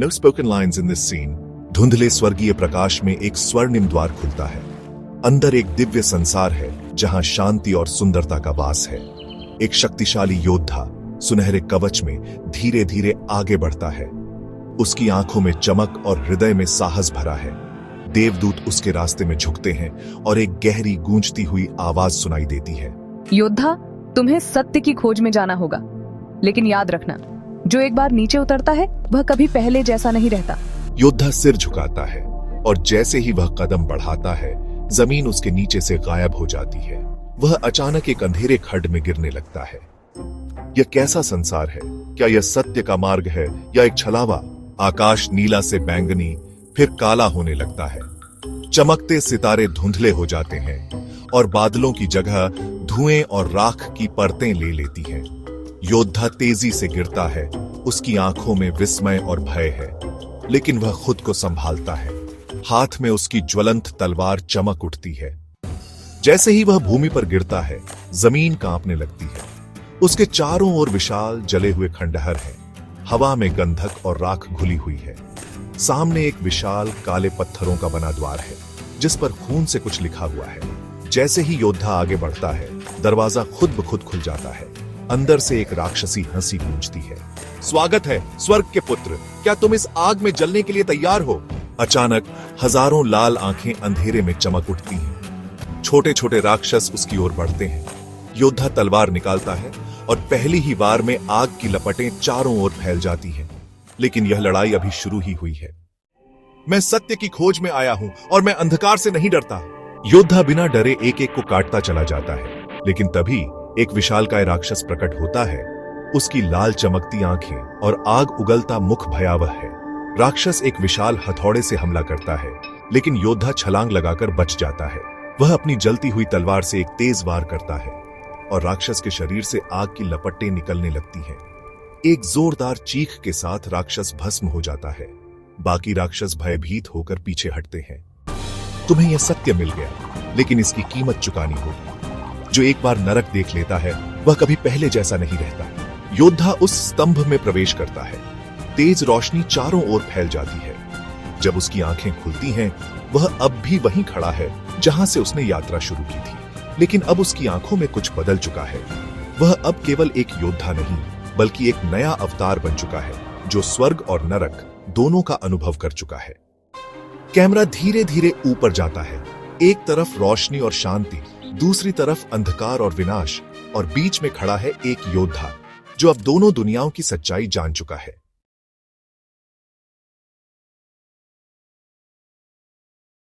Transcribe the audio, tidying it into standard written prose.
No spoken lines in this scene. धुंधले स्वर्गीय प्रकाश में एक स्वर्णिम द्वार खुलता है। अंदर एक दिव्य संसार है जहां शांति और सुंदरता का वास है। एक शक्तिशाली योद्धा सुनहरे कवच में धीरे धीरे आगे बढ़ता है। उसकी आंखों में चमक और हृदय में साहस भरा है। देवदूत उसके रास्ते में झुकते हैं और एक गहरी गूंजती हुई आवाज सुनाई देती है। योद्धा, तुम्हें सत्य की खोज में जाना होगा, लेकिन याद रखना, जो एक बार नीचे उतरता है वह कभी पहले जैसा नहीं रहता। योद्धा सिर झुकाता है और जैसे ही वह कदम बढ़ाता है, जमीन उसके नीचे से गायब हो जाती है। वह अचानक एक अंधेरे खड्ड में गिरने लगता है। यह कैसा संसार है? क्या यह सत्य का मार्ग है या एक छलावा? आकाश नीला से बैंगनी, फिर काला होने लगता है। चमकते सितारे धुंधले हो जाते हैं और बादलों की जगह धुएं और राख की परतें ले लेती हैं। योद्धा तेजी से गिरता है। उसकी आंखों में विस्मय और भय है, लेकिन वह खुद को संभालता है। हाथ में उसकी ज्वलंत तलवार चमक उठती है। जैसे ही वह भूमि पर गिरता है, जमीन कांपने लगती है। उसके चारों ओर विशाल जले हुए खंडहर हैं। हवा में गंधक और राख घुली हुई है। सामने एक विशाल काले पत्थरों का बना द्वार है, जिस पर खून से कुछ लिखा हुआ है। जैसे ही योद्धा आगे बढ़ता है, दरवाजा खुद ब खुद खुल जाता है। अंदर से एक राक्षसी हंसी गूंजती है। स्वागत है स्वर्ग के पुत्र, क्या तुम इस आग में जलने के लिए तैयार हो? अचानक हजारों लाल आंखें अंधेरे में चमक उठती हैं। छोटे छोटे राक्षस उसकी ओर बढ़ते हैं। योद्धा तलवार निकालता है और पहली ही बार में आग की लपटें चारों ओर फैल जाती हैं। लेकिन यह लड़ाई अभी शुरू ही हुई है। मैं सत्य की खोज में आया हूं और मैं अंधकार से नहीं डरता। योद्धा बिना डरे एक एक को काटता चला जाता है, लेकिन तभी एक विशालकाय राक्षस प्रकट होता है। उसकी लाल चमकती आंखें और आग उगलता मुख भयावह है। राक्षस एक विशाल हथौड़े से हमला करता है, लेकिन योद्धा छलांग लगाकर बच जाता है। वह अपनी जलती हुई तलवार से एक तेज वार करता है और राक्षस के शरीर से आग की लपटें निकलने लगती हैं। एक जोरदार चीख के साथ राक्षस भस्म हो जाता है। बाकी राक्षस भयभीत होकर पीछे हटते हैं। तुम्हें यह सत्य मिल गया, लेकिन इसकी कीमत चुकानी होगी। जो एक बार नरक देख लेता है, वह कभी पहले जैसा नहीं रहता। योद्धा उस स्तंभ में प्रवेश करता है। तेज रोशनी चारों ओर फैल जाती है। जब उसकी आंखें खुलती हैं, वह अब भी वहीं खड़ा है जहां से उसने यात्रा शुरू की थी। लेकिन अब उसकी आंखों में कुछ बदल चुका है। वह अब केवल एक योद्धा नहीं, बल्कि एक नया अवतार बन चुका है, जो स्वर्ग और नरक दोनों का अनुभव कर चुका है। कैमरा धीरे धीरे ऊपर जाता है। एक तरफ रोशनी और शांति, दूसरी तरफ अंधकार और विनाश, और बीच में खड़ा है एक योद्धा जो अब दोनों दुनियाओं की सच्चाई जान चुका है।